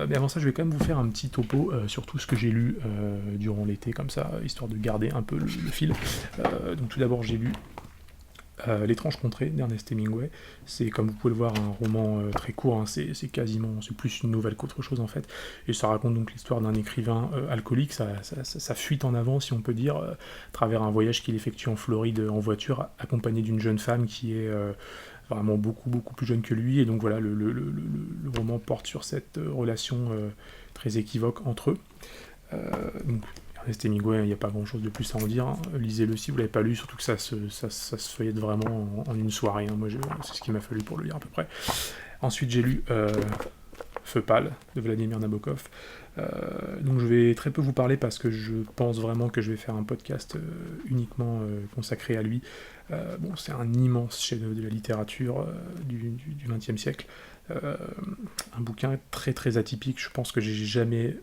Mais avant ça, je vais quand même vous faire un petit topo sur tout ce que j'ai lu durant l'été, comme ça, histoire de garder un peu le fil. Donc tout d'abord, j'ai lu L'étrange contrée d'Ernest Hemingway. C'est, comme vous pouvez le voir, un roman très court, hein, c'est plus une nouvelle qu'autre chose en fait. Et ça raconte donc l'histoire d'un écrivain alcoolique, ça fuite en avant, si on peut dire, à travers un voyage qu'il effectue en Floride en voiture, accompagné d'une jeune femme qui est vraiment beaucoup, beaucoup plus jeune que lui. Et donc voilà, le roman porte sur cette relation très équivoque entre eux. Donc, Ernest Hemingway, il n'y a pas grand chose de plus à en dire, hein. Lisez-le si vous ne l'avez pas lu, surtout que ça se feuillette vraiment en une soirée, hein. Moi, c'est ce qu'il m'a fallu pour le lire à peu près. Ensuite, j'ai lu Feu pâle de Vladimir Nabokov. Donc, je vais très peu vous parler parce que je pense vraiment que je vais faire un podcast uniquement consacré à lui. Bon, c'est un immense chef-d'œuvre de la littérature du XXe siècle. Un bouquin très très atypique, je pense que j'ai jamais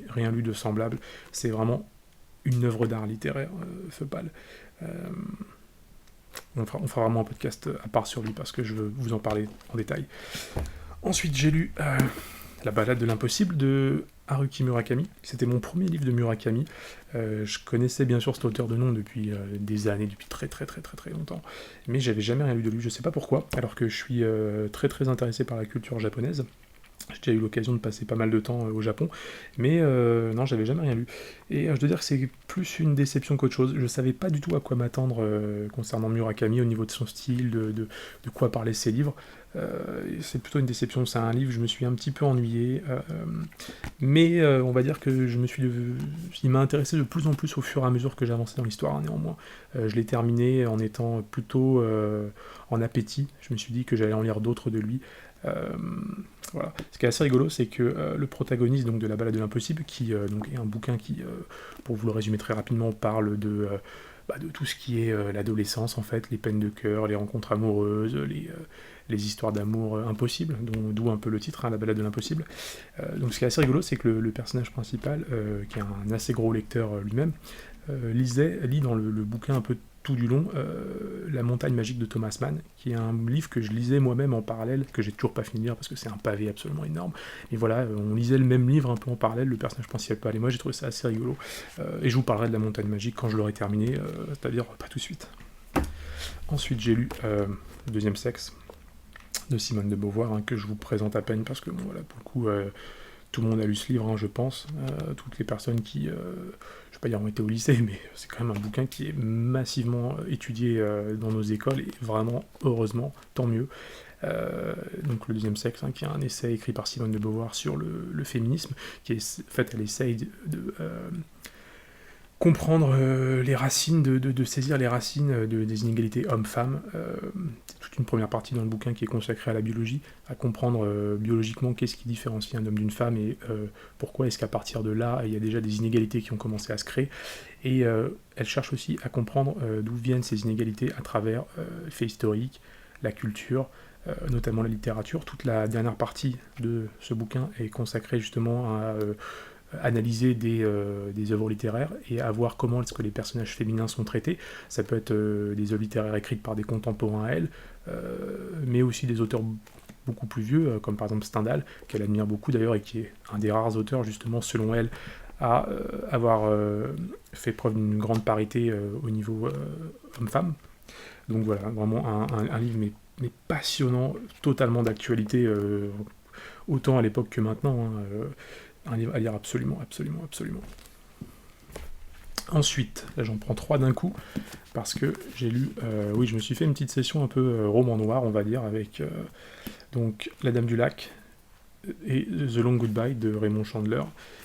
rien lu de semblable. C'est vraiment une œuvre d'art littéraire, Feu pâle. On fera vraiment un podcast à part sur lui parce que je veux vous en parler en détail. Ensuite, j'ai lu La balade de l'impossible de Haruki Murakami. C'était mon premier livre de Murakami. Je connaissais bien sûr cet auteur de nom depuis des années, depuis très très très très très longtemps, mais j'avais jamais rien lu de lui, je sais pas pourquoi, alors que je suis très très intéressé par la culture japonaise. J'ai déjà eu l'occasion de passer pas mal de temps au Japon, mais non, j'avais jamais rien lu. Et je dois dire que c'est plus une déception qu'autre chose. Je savais pas du tout à quoi m'attendre concernant Murakami au niveau de son style, de quoi parler ses livres. C'est plutôt une déception. C'est un livre, je me suis un petit peu ennuyé, mais on va dire que il m'a intéressé de plus en plus au fur et à mesure que j'avançais dans l'histoire, hein, néanmoins. Je l'ai terminé en étant plutôt en appétit. Je me suis dit que j'allais en lire d'autres de lui. Voilà. Ce qui est assez rigolo, c'est que le protagoniste donc, de La balade de l'impossible, qui donc, est un bouquin qui, pour vous le résumer très rapidement, parle de tout ce qui est l'adolescence, en fait, les peines de cœur, les rencontres amoureuses, les histoires d'amour impossibles, d'où un peu le titre, hein, La balade de l'impossible. Donc ce qui est assez rigolo, c'est que le personnage principal, qui est un assez gros lecteur lui-même, lit dans le bouquin un peu tout du long La montagne magique de Thomas Mann, qui est un livre que je lisais moi-même en parallèle, que j'ai toujours pas fini de lire parce que c'est un pavé absolument énorme. Et voilà, on lisait le même livre un peu en parallèle, le personnage principal et moi, j'ai trouvé ça assez rigolo. Et je vous parlerai de La montagne magique quand je l'aurai terminé, c'est-à-dire pas tout de suite. Ensuite, j'ai lu Le deuxième sexe de Simone de Beauvoir, hein, que je vous présente à peine parce que bon, voilà, pour le coup, tout le monde a lu ce livre, hein, je pense. Toutes les personnes qui, je ne vais pas dire ont été au lycée, mais c'est quand même un bouquin qui est massivement étudié dans nos écoles, et vraiment, heureusement, tant mieux. Donc le deuxième sexe, hein, qui est un essai écrit par Simone de Beauvoir sur le féminisme, qui est, en fait, elle essaye de comprendre les racines, de saisir les racines des inégalités hommes-femmes. C'est toute une première partie dans le bouquin qui est consacrée à la biologie, à comprendre biologiquement qu'est-ce qui différencie un homme d'une femme et pourquoi est-ce qu'à partir de là, il y a déjà des inégalités qui ont commencé à se créer. Et elle cherche aussi à comprendre d'où viennent ces inégalités à travers les faits historiques, la culture, notamment la littérature. Toute la dernière partie de ce bouquin est consacrée justement à analyser des œuvres littéraires et à voir comment est-ce que les personnages féminins sont traités. Ça peut être des œuvres littéraires écrites par des contemporains à elle, mais aussi des auteurs beaucoup plus vieux, comme par exemple Stendhal, qu'elle admire beaucoup d'ailleurs, et qui est un des rares auteurs, justement, selon elle, à avoir fait preuve d'une grande parité au niveau homme-femme. Donc voilà, vraiment un livre mais passionnant, totalement d'actualité, autant à l'époque que maintenant, hein, un livre à lire absolument, absolument, absolument. Ensuite, là j'en prends 3 d'un coup, parce que j'ai lu, oui, je me suis fait une petite session un peu roman noir, on va dire, avec donc La Dame du Lac et The Long Goodbye de Raymond Chandler,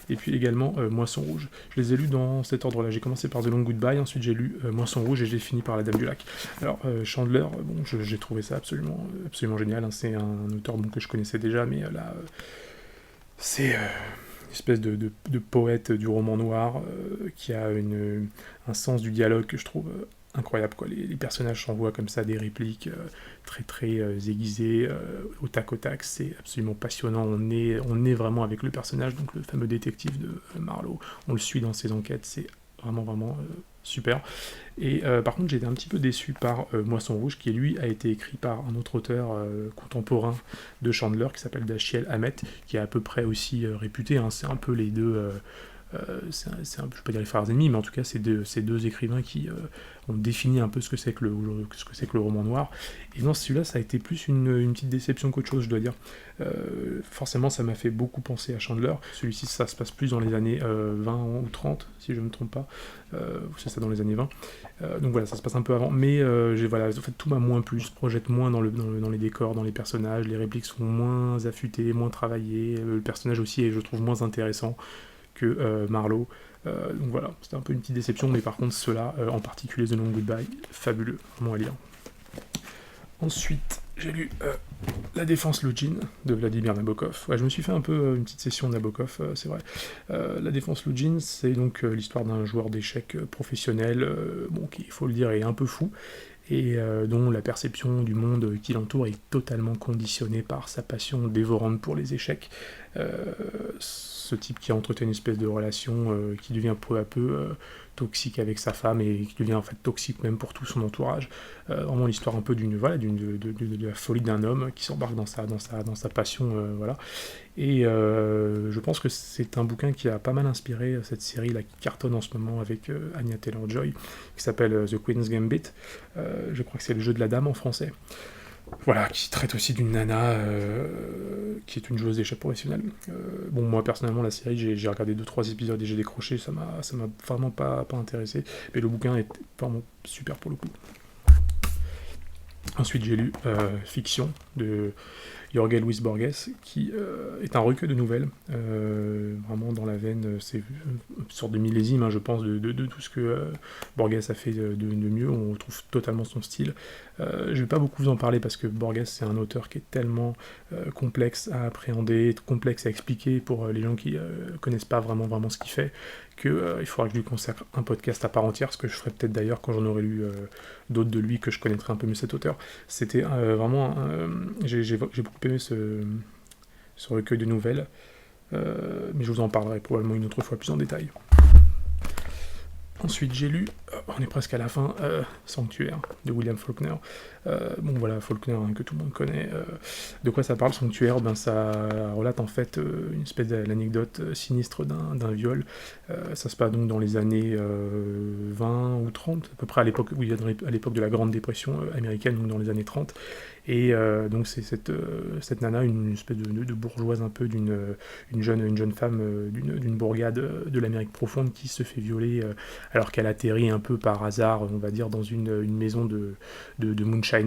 et puis également Moisson Rouge. Je les ai lus dans cet ordre-là. J'ai commencé par The Long Goodbye, ensuite j'ai lu Moisson Rouge et j'ai fini par La Dame du Lac. Alors Chandler, bon, j'ai trouvé ça absolument, absolument génial, hein. C'est un auteur que je connaissais déjà, mais là, c'est une espèce de poète du roman noir qui a un sens du dialogue que je trouve incroyable, quoi. Les personnages s'envoient comme ça des répliques très très aiguisées, au tac au tac, c'est absolument passionnant. On est vraiment avec le personnage, donc le fameux détective de Marlowe. On le suit dans ses enquêtes, c'est vraiment vraiment super. Et par contre, j'ai été un petit peu déçu par Moisson Rouge, qui lui a été écrit par un autre auteur contemporain de Chandler, qui s'appelle Dashiell Hammett, qui est à peu près aussi réputé, hein. C'est un peu les deux... je ne vais pas dire les frères ennemis, mais en tout cas, c'est deux écrivains qui ont défini un peu ce que c'est que le roman noir. Et non, celui-là, ça a été plus une petite déception qu'autre chose, je dois dire. Forcément, ça m'a fait beaucoup penser à Chandler. Celui-ci, ça se passe plus dans les années 20 ou 30, si je ne me trompe pas. C'est ça, dans les années 20. Donc voilà, ça se passe un peu avant. Mais voilà, en fait, tout m'a moins plu. Je projette moins dans les décors, dans les personnages. Les répliques sont moins affûtées, moins travaillées. Le personnage aussi est, je trouve, moins intéressant que Marlowe. Donc voilà, c'était un peu une petite déception, mais par contre, ceux-là, en particulier The Long Goodbye, fabuleux, vraiment à lire. Ensuite, j'ai lu La Défense Loudjine de Vladimir Nabokov. Ouais, je me suis fait un peu une petite session Nabokov, c'est vrai. La Défense Loudjine, c'est donc l'histoire d'un joueur d'échecs professionnel, qui, il faut le dire, est un peu fou, et dont la perception du monde qui l'entoure est totalement conditionnée par sa passion dévorante pour les échecs. Ce type qui a entretenu une espèce de relation qui devient peu à peu toxique avec sa femme et qui devient en fait toxique même pour tout son entourage. Vraiment l'histoire un peu de la folie d'un homme qui s'embarque dans sa passion, voilà. Et je pense que c'est un bouquin qui a pas mal inspiré cette série là, qui cartonne en ce moment avec Anya Taylor-Joy, qui s'appelle The Queen's Gambit. Je crois que c'est le jeu de la dame en français. Voilà, qui traite aussi d'une nana qui est une joueuse d'échecs professionnelle. Moi personnellement, la série, j'ai regardé 2-3 épisodes et j'ai décroché, ça m'a vraiment pas intéressé, mais le bouquin est vraiment super pour le coup. Ensuite, j'ai lu Fiction de Jorge Luis Borges, qui est un recueil de nouvelles, vraiment dans la veine, c'est une sorte de millésime, hein, je pense, de tout ce que Borges a fait de mieux. On retrouve totalement son style. Je ne vais pas beaucoup vous en parler parce que Borges, c'est un auteur qui est tellement complexe à appréhender, complexe à expliquer pour les gens qui ne connaissent pas vraiment ce qu'il fait, qu'il faudra que je lui consacre un podcast à part entière, ce que je ferai peut-être d'ailleurs quand j'en aurai lu d'autres de lui, que je connaîtrai un peu mieux cet auteur. C'était vraiment... j'ai beaucoup aimé ce recueil de nouvelles, mais je vous en parlerai probablement une autre fois plus en détail. Ensuite, j'ai lu, on est presque à la fin, Sanctuaire de William Faulkner. Voilà, Faulkner, hein, que tout le monde connaît. De quoi ça parle, Sanctuaire? Ça relate en fait une espèce d'anecdote sinistre d'un viol. Ça se passe donc dans les années 20 ou 30, à peu près à l'époque de la Grande Dépression américaine, donc dans les années 30. Et donc c'est cette nana, une espèce de bourgeoise un peu, une jeune femme d'une bourgade de l'Amérique profonde qui se fait violer alors qu'elle atterrit un peu par hasard, on va dire, dans une maison de moonshiners,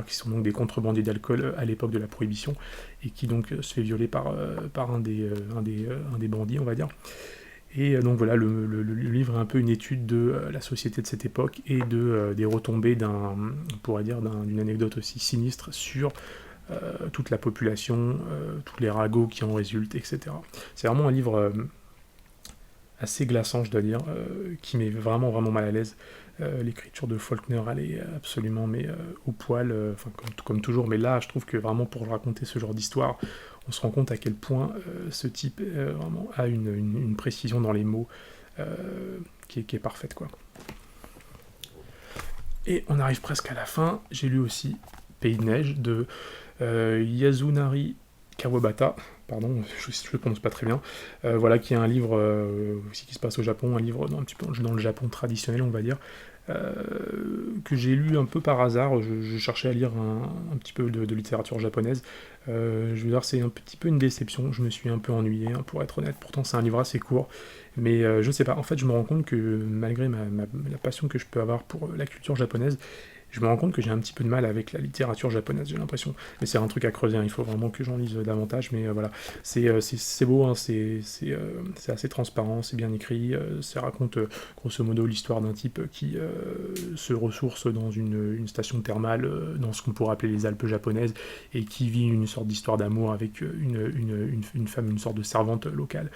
qui sont donc des contrebandiers d'alcool à l'époque de la Prohibition, et qui donc se fait violer par un des bandits, on va dire. Et donc voilà, le livre est un peu une étude de la société de cette époque et des retombées on pourrait dire d'une anecdote aussi sinistre sur toute la population, tous les ragots qui en résultent, etc. C'est vraiment un livre assez glaçant, je dois dire, qui met vraiment mal à l'aise. L'écriture de Faulkner, elle est absolument au poil, comme toujours, mais là, je trouve que vraiment pour raconter ce genre d'histoire, on se rend compte à quel point ce type vraiment a une précision dans les mots qui est parfaite, quoi. Et on arrive presque à la fin. J'ai lu aussi Pays de neige de Yasunari Kawabata, pardon, je le prononce pas très bien, voilà, qui est un livre aussi qui se passe au Japon, un livre un petit peu dans le Japon traditionnel, on va dire, que j'ai lu un peu par hasard. Je cherchais à lire un petit peu de littérature japonaise. Je veux dire, c'est un petit peu une déception, je me suis un peu ennuyé, hein, pour être honnête. Pourtant c'est un livre assez court, mais je sais pas, en fait je me rends compte que malgré la passion que je peux avoir pour la culture japonaise, je me rends compte que j'ai un petit peu de mal avec la littérature japonaise, j'ai l'impression. Mais c'est un truc à creuser, hein, il faut vraiment que j'en lise davantage, mais voilà. C'est beau, hein, c'est assez transparent, c'est bien écrit, ça raconte grosso modo l'histoire d'un type qui se ressource dans une station thermale, dans ce qu'on pourrait appeler les Alpes japonaises, et qui vit une sorte d'histoire d'amour avec une femme, une sorte de servante locale.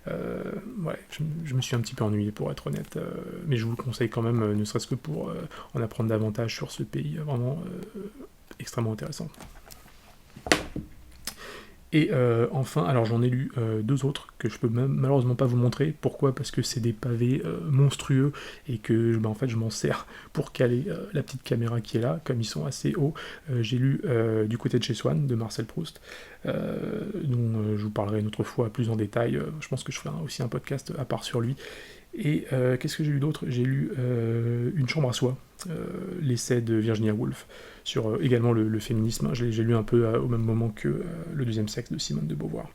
Ouais, je me suis un petit peu ennuyé pour être honnête, mais je vous le conseille quand même, ne serait-ce que pour en apprendre davantage sur ce pays vraiment extrêmement intéressant. Et enfin, alors j'en ai lu deux autres que je peux malheureusement pas vous montrer. Pourquoi? Parce que c'est des pavés monstrueux et que en fait je m'en sers pour caler la petite caméra qui est là, comme ils sont assez hauts. J'ai lu Du côté de chez Swann de Marcel Proust, dont je vous parlerai une autre fois plus en détail. Je pense que je ferai aussi un podcast à part sur lui. Et qu'est-ce que j'ai lu d'autre? J'ai lu Une chambre à soi, l'essai de Virginia Woolf, sur également le féminisme. J'ai lu un peu au même moment que Le deuxième sexe de Simone de Beauvoir.